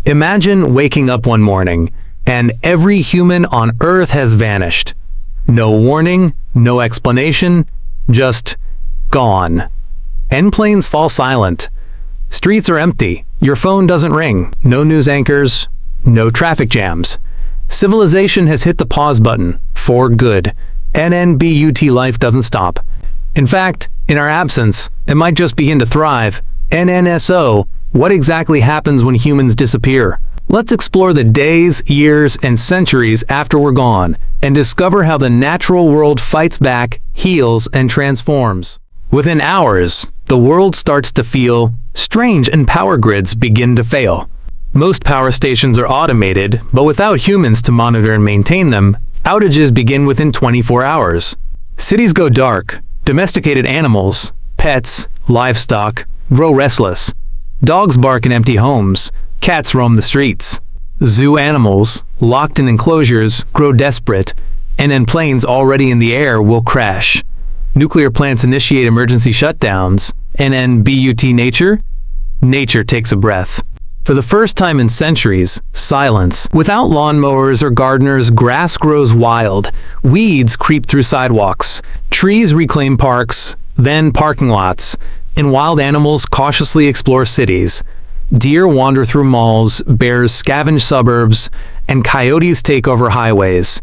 Imagine waking up one morning, and every human on Earth has vanished. No warning, no explanation, just gone. Planes fall silent. Streets are empty. Your phone doesn't ring. No news anchors. No traffic jams. Civilization has hit the pause button. For good. NNBUT life doesn't stop. In fact, in our absence, it might just begin to thrive. NNSO, what exactly happens when humans disappear? Let's explore the days, years, and centuries after we're gone, and discover how the natural world fights back, heals, and transforms. Within hours, the world starts to feel strange and power grids begin to fail. Most power stations are automated, but without humans to monitor and maintain them, outages begin within 24 hours. Cities go dark. Domesticated animals, pets, livestock, grow restless. Dogs bark in empty homes. Cats roam the streets. Zoo animals, locked in enclosures, grow desperate, and then planes already in the air will crash. Nuclear plants initiate emergency shutdowns. NNBUT nature? Nature takes a breath. For the first time in centuries, silence. Without lawnmowers or gardeners, grass grows wild. Weeds creep through sidewalks. Trees reclaim parks, then parking lots. And wild animals cautiously explore cities. Deer wander through malls, bears scavenge suburbs, and coyotes take over highways.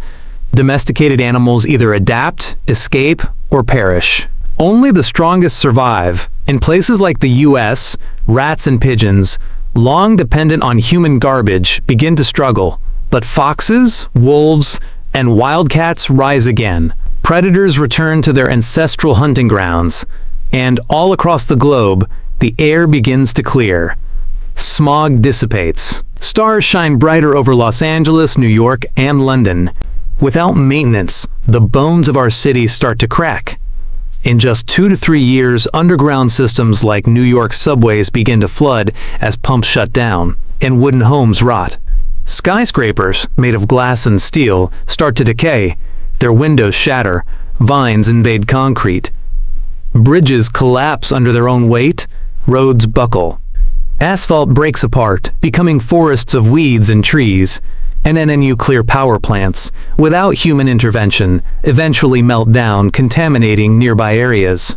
Domesticated animals either adapt, escape, or perish. Only the strongest survive. In places like the US, rats and pigeons, long dependent on human garbage, begin to struggle. But foxes, wolves, and wildcats rise again. Predators return to their ancestral hunting grounds. And all across the globe, the air begins to clear. Smog dissipates. Stars shine brighter over Los Angeles, New York, and London. Without maintenance, the bones of our cities start to crack. In just 2 to 3 years, underground systems like New York subways begin to flood as pumps shut down, and wooden homes rot. Skyscrapers, made of glass and steel, start to decay. Their windows shatter. Vines invade concrete. Bridges collapse under their own weight. Roads buckle. Asphalt breaks apart, becoming forests of weeds and trees. And then nuclear power plants, without human intervention, eventually melt down, contaminating nearby areas.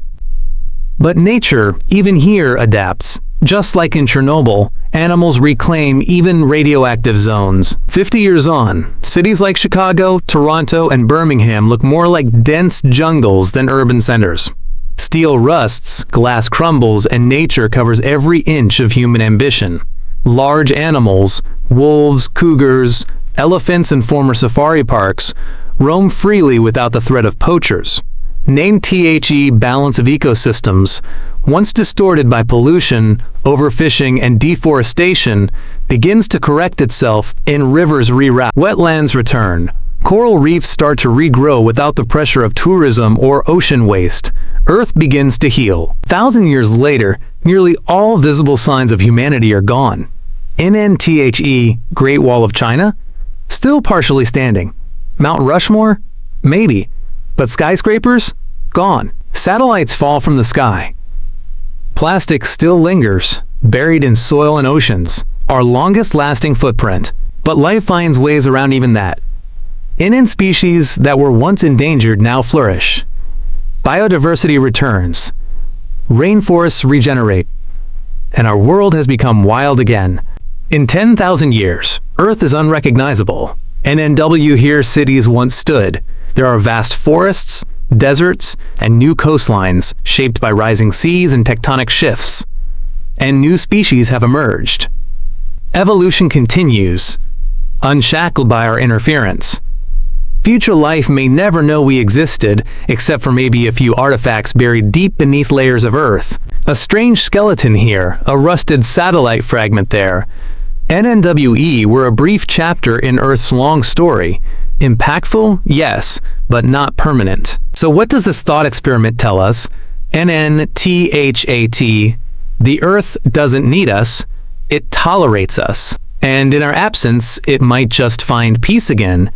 But nature, even here, adapts. Just like in Chernobyl, animals reclaim even radioactive zones. 50 years on, cities like Chicago, Toronto, and Birmingham look more like dense jungles than urban centers. Steel rusts, glass crumbles, and nature covers every inch of human ambition. Large animals, wolves, cougars, elephants, and former safari parks roam freely without the threat of poachers. Named THE balance of ecosystems, once distorted by pollution, overfishing, and deforestation, begins to correct itself in rivers reroute. Wetlands return. Coral reefs start to regrow without the pressure of tourism or ocean waste. Earth begins to heal. 1,000 years later, nearly all visible signs of humanity are gone. NNTHE, Great Wall of China? Still partially standing. Mount Rushmore? Maybe. But skyscrapers? Gone. Satellites fall from the sky. Plastic still lingers, buried in soil and oceans, our longest lasting footprint. But life finds ways around even that. NN species that were once endangered now flourish. Biodiversity returns. Rainforests regenerate. And our world has become wild again. In 10,000 years, Earth is unrecognizable. NNW here cities once stood. There are vast forests, deserts, and new coastlines shaped by rising seas and tectonic shifts. And new species have emerged. Evolution continues, unshackled by our interference. Future life may never know we existed, except for maybe a few artifacts buried deep beneath layers of Earth. A strange skeleton here, a rusted satellite fragment there. NNWE were a brief chapter in Earth's long story. Impactful? Yes, but not permanent. So what does this thought experiment tell us? NNTHAT. The Earth doesn't need us, it tolerates us. And in our absence, it might just find peace again.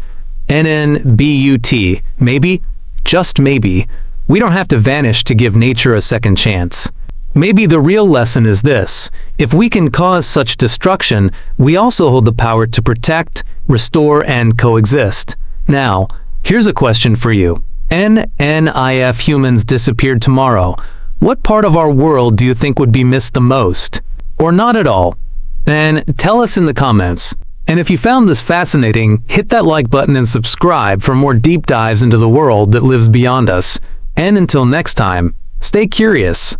NNBUT. Maybe, just maybe, we don't have to vanish to give nature a second chance. Maybe the real lesson is this: if we can cause such destruction, we also hold the power to protect, restore, and coexist. Now, here's a question for you. If humans disappeared tomorrow, what part of our world do you think would be missed the most? Or not at all? Then tell us in the comments. And if you found this fascinating, hit that like button and subscribe for more deep dives into the world that lives beyond us. And until next time, stay curious.